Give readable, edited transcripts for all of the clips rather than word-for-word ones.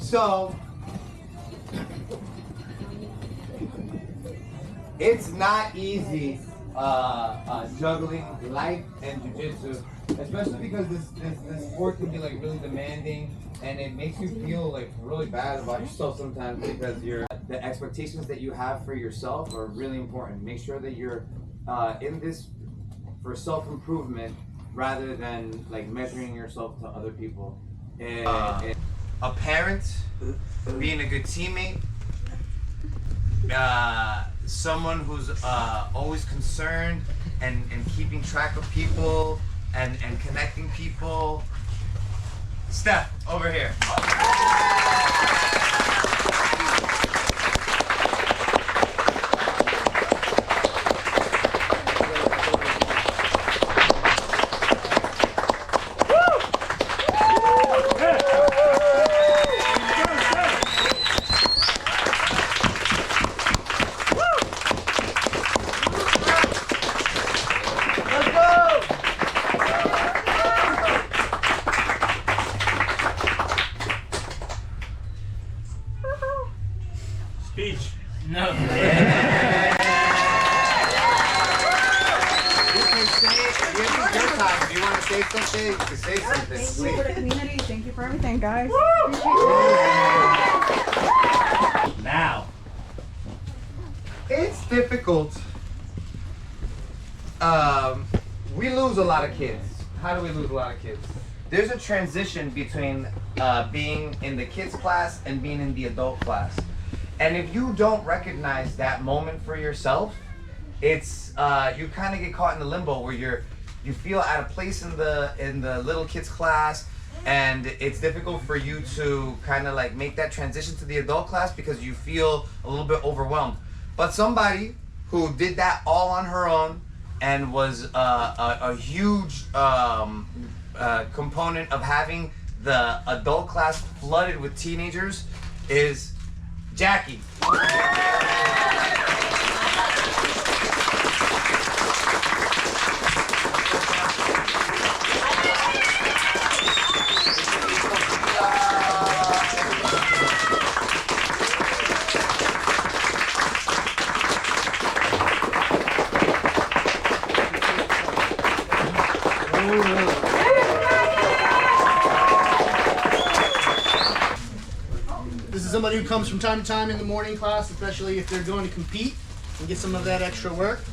So it's not easy juggling life and jiu-jitsu, especially because this sport can be like really demanding, and it makes you feel like really bad about yourself sometimes because the expectations that you have for yourself are really important. Make sure that you're in this for self-improvement rather than like measuring yourself to other people. A parent, being a good teammate, someone who's always concerned and keeping track of people and connecting people. Steph, over here. Speech. No. You can say it. This is your time. If you want to say something, you can say something. Thank you for the community. Thank you for everything, guys. Now. It's difficult. We lose a lot of kids. How do we lose a lot of kids? There's a transition between being in the kids class and being in the adult class. And if you don't recognize that moment for yourself, it's you kind of get caught in the limbo where you feel out of place in the little kids class, and it's difficult for you to kind of like make that transition to the adult class because you feel a little bit overwhelmed. But somebody who did that all on her own and was a huge component of having the adult class flooded with teenagers is Jackie. This is somebody who comes from time to time in the morning class, especially if they're going to compete and get some of that extra work.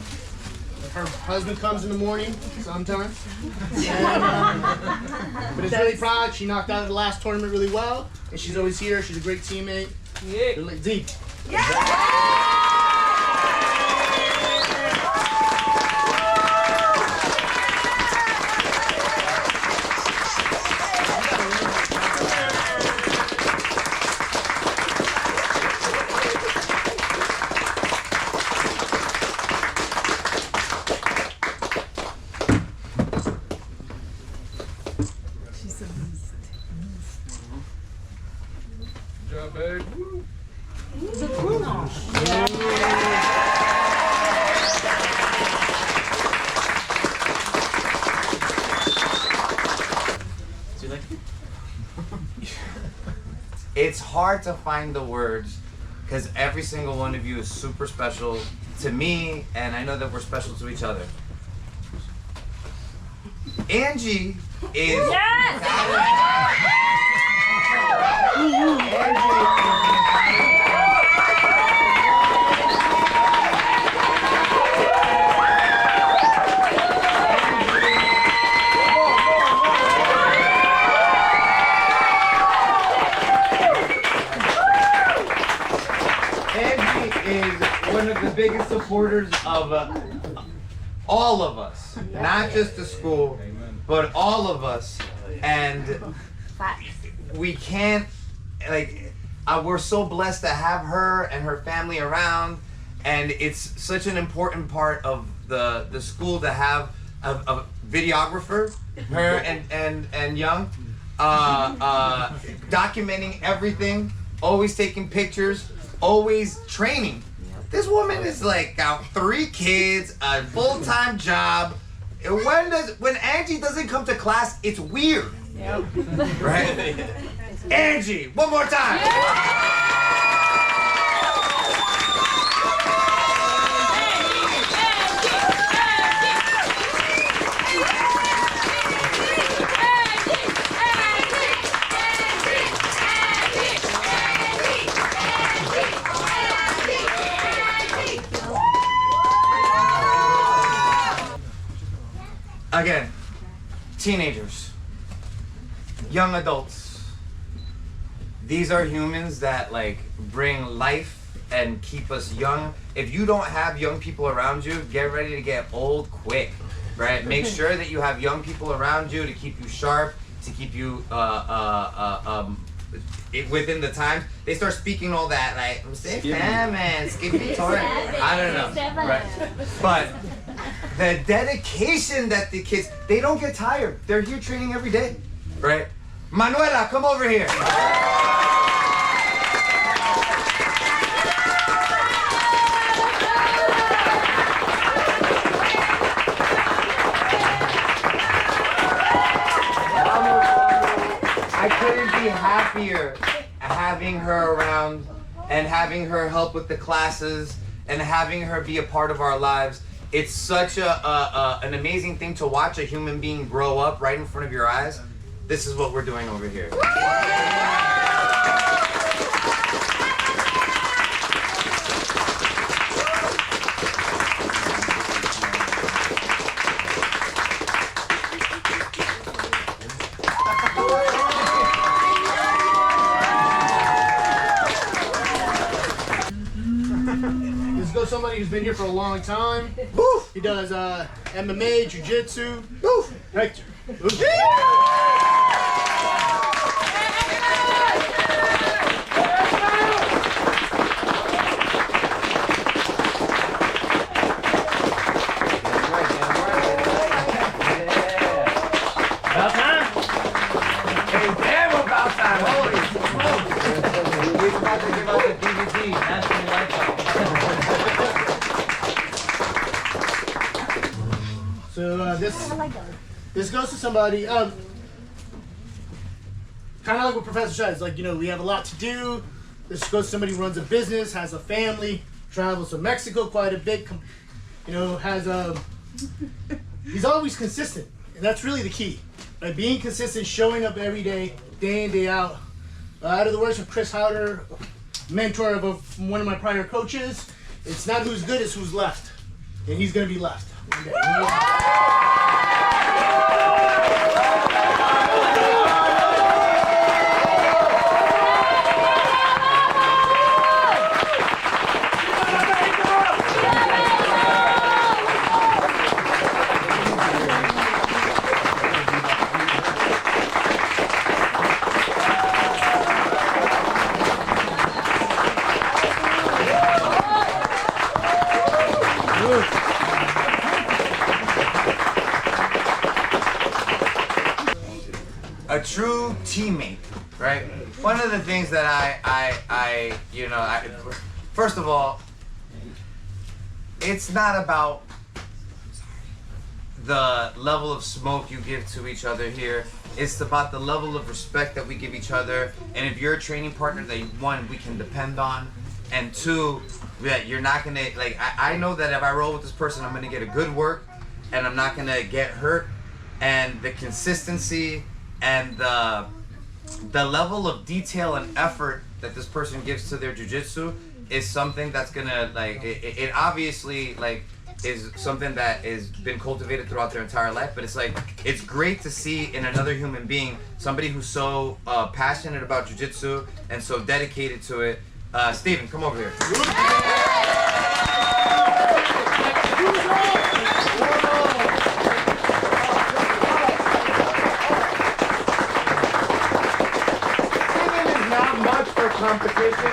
Her husband comes in the morning sometimes. And, but is really proud. She knocked out of the last tournament really well, and she's always here. She's a great teammate. Yeah. Deep. It's hard to find the words because every single one of you is super special to me, and I know that we're special to each other. Angie is one of the biggest supporters of all of us, not just the school, but all of us. And we can't, like, we're so blessed to have her and her family around, and it's such an important part of the school to have a videographer, her and Young, documenting everything, always taking pictures, always training. This woman is like got 3 kids, a full-time job. When Angie doesn't come to class, it's weird. Yep. Right? Angie, one more time. Again, teenagers, young adults, these are humans that like bring life and keep us young. If you don't have young people around you, get ready to get old quick, right? Make sure that you have young people around you to keep you sharp, to keep you within the times. They start speaking all that like, man, skippy toy. I don't know, right? But the dedication that the kids, they don't get tired. They're here training every day, right? Manuela, come over here. I couldn't be happier having her around and having her help with the classes and having her be a part of our lives. It's such an amazing thing to watch a human being grow up right in front of your eyes. This is what we're doing over here. Somebody who's been here for a long time. He does MMA, Jiu-Jitsu. Hector. About time? Hey, damn about time. Holy smokes. We're about to give out the DVD. National Lifetime. So this goes to somebody, kind of like what Professor says, like, you know, we have a lot to do. This goes to somebody who runs a business, has a family, travels to Mexico quite a bit, you know, he's always consistent. And that's really the key, right? Being consistent, showing up every day, day in, day out. Out of the words of Chris Howder, mentor of one of my prior coaches, it's not who's good, it's who's left. And he's going to be left. A true teammate, right? One of the things that first of all, it's not about the level of smoke you give to each other here. It's about the level of respect that we give each other. And if you're a training partner that, one, we can depend on, and two, that you're not gonna, like, I know that if I roll with this person, I'm gonna get a good work, and I'm not gonna get hurt. And the consistency and the level of detail and effort that this person gives to their jiu-jitsu is something that's gonna, like, it obviously, like, is something that has been cultivated throughout their entire life, but it's like, it's great to see in another human being somebody who's so passionate about jiu-jitsu and so dedicated to it. Steven, come over here. Competition,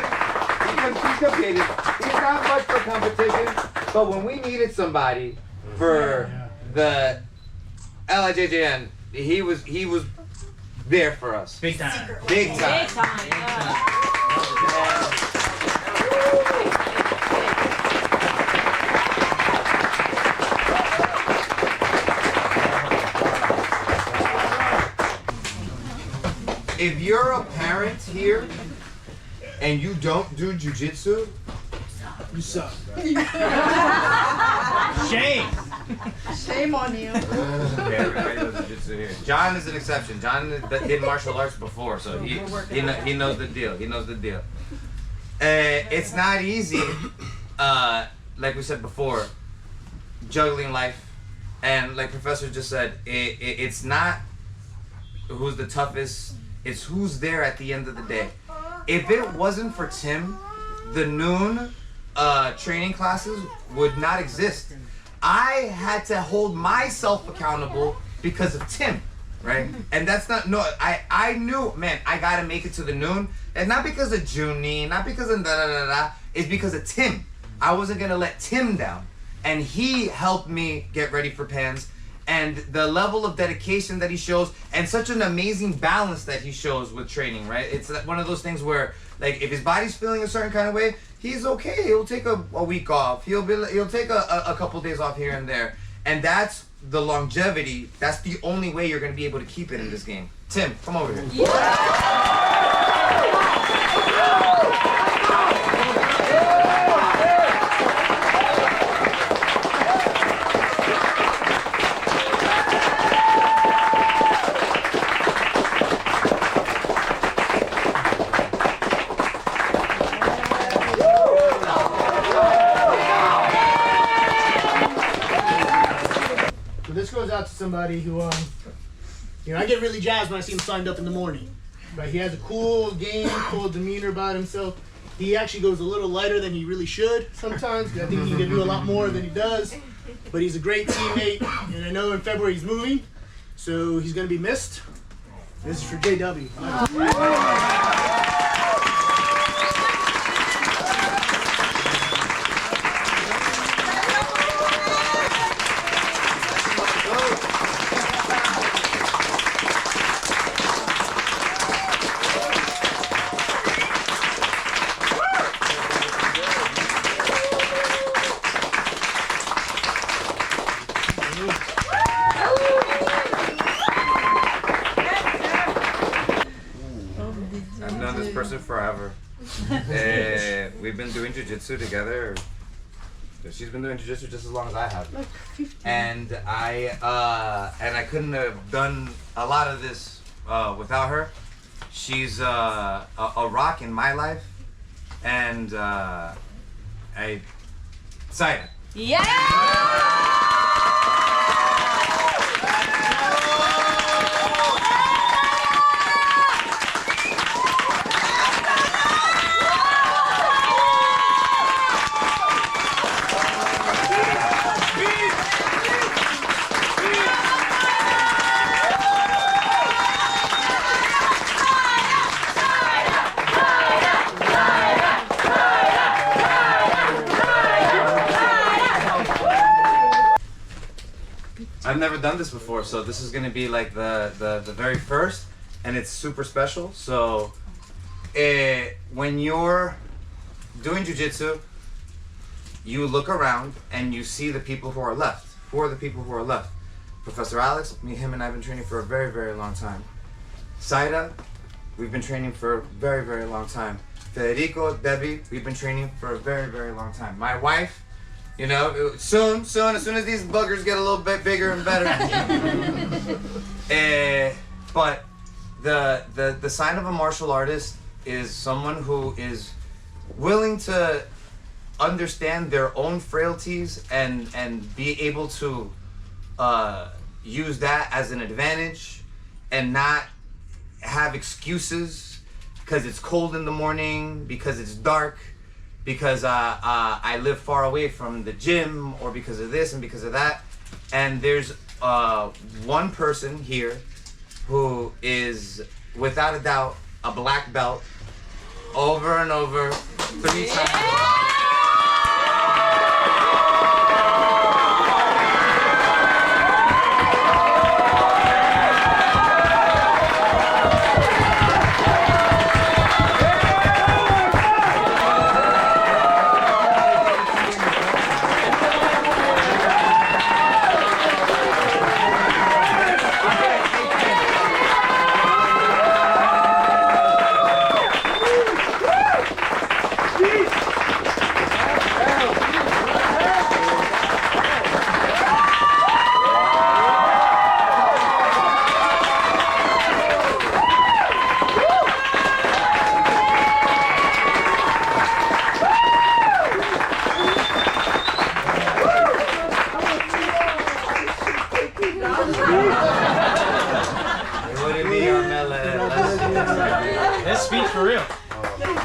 because he's competed. He's not much for competition, but when we needed somebody for the LIJJN, he was there for us. Big time. Big time. Big time. If you're a parent parent here and you don't do jiu-jitsu, You suck. Shame. Shame on you. Okay, everybody does jiu-jitsu here. John is an exception. John did martial arts before, so he knows the deal. He knows the deal. It's not easy, like we said before, juggling life. And like Professor just said, it's not who's the toughest, it's who's there at the end of the day. If it wasn't for Tim, the noon training classes would not exist. I had to hold myself accountable because of Tim, right? And that's not, no, I knew, man, I gotta make it to the noon. And not because of Junie, not because of da-da-da-da, it's because of Tim. I wasn't gonna let Tim down. And he helped me get ready for Pans. And the level of dedication that he shows, and such an amazing balance that he shows with training, right? It's one of those things where, like, if his body's feeling a certain kind of way, he's okay. He'll take a week off. He'll take a couple days off here and there. And that's the longevity. That's the only way you're going to be able to keep it in this game. Tim, come over here. So this goes out to somebody who, you know, I get really jazzed when I see him signed up in the morning. Right? He has a cool game, cool demeanor about himself. He actually goes a little lighter than he really should sometimes. I think he can do a lot more than he does. But he's a great teammate, and I know in February he's moving, so he's going to be missed. This is for JW. I've known this person forever. We've been doing jiu-jitsu together. She's been doing jiu-jitsu just as long as I have. Like 50. And I couldn't have done a lot of this without her. She's a rock in my life. And Saya. Yeah! I've never done this before, so this is gonna be like the very first, and it's super special. So when you're doing jiu-jitsu, you look around and you see the people who are left. Who are the people who are left? Professor Alex, him and I have been training for a very, very long time. Saida, we've been training for a very, very long time. Federico, Debbie, we've been training for a very, very long time. My wife, you know, soon, as soon as these buggers get a little bit bigger and better. But the sign of a martial artist is someone who is willing to understand their own frailties and be able to use that as an advantage and not have excuses because it's cold in the morning, because it's dark, because I live far away from the gym, or because of this and because of that. And there's one person here who is, without a doubt, a black belt over and over 3 times.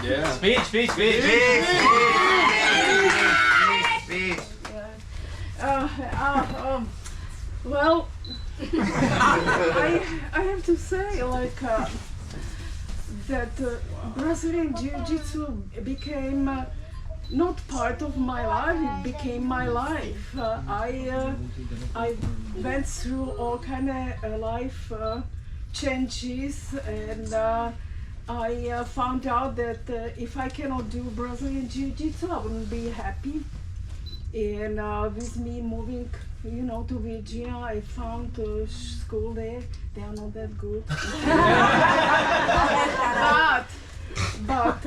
Yeah. Speech. Speech. Well, I have to say, like, that Brazilian Jiu-Jitsu became not part of my life, it became my life. I went through all kind of life changes, and I found out that if I cannot do Brazilian Jiu-Jitsu, I wouldn't be happy. And with me moving, to Virginia, I found a school there. They are not that good. but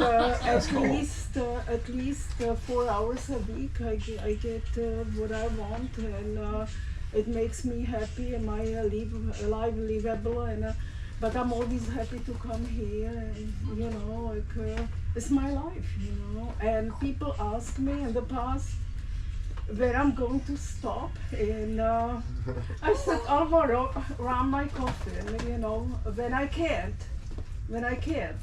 at least 4 hours a week, I get what I want, and it makes me happy, and my life livable. And but I'm always happy to come here, and it's my life, And people ask me in the past where I'm going to stop, and I said, I'll go around my coffin, when I can't.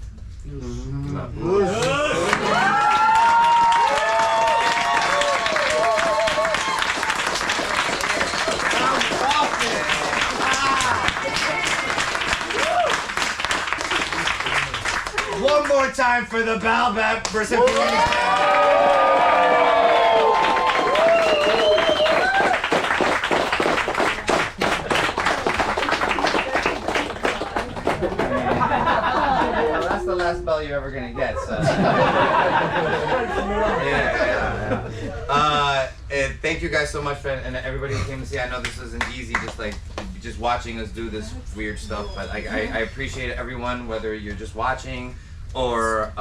One more time for the Balbat recipients. That's the last bell you're ever gonna get. So. Thank you guys so much and everybody who came to see. I know this isn't easy, just watching us do this weird stuff, but I appreciate everyone, whether you're just watching or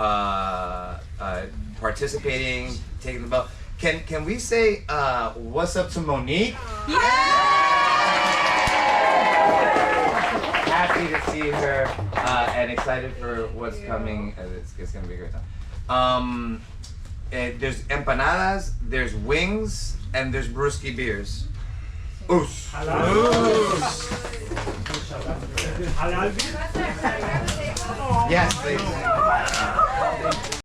participating, taking the bell. Can we say what's up to Monique? Happy to see her and excited for what's coming. It's gonna be a great time. There's empanadas, there's wings, and there's brewski beers. Oos. Yes, please.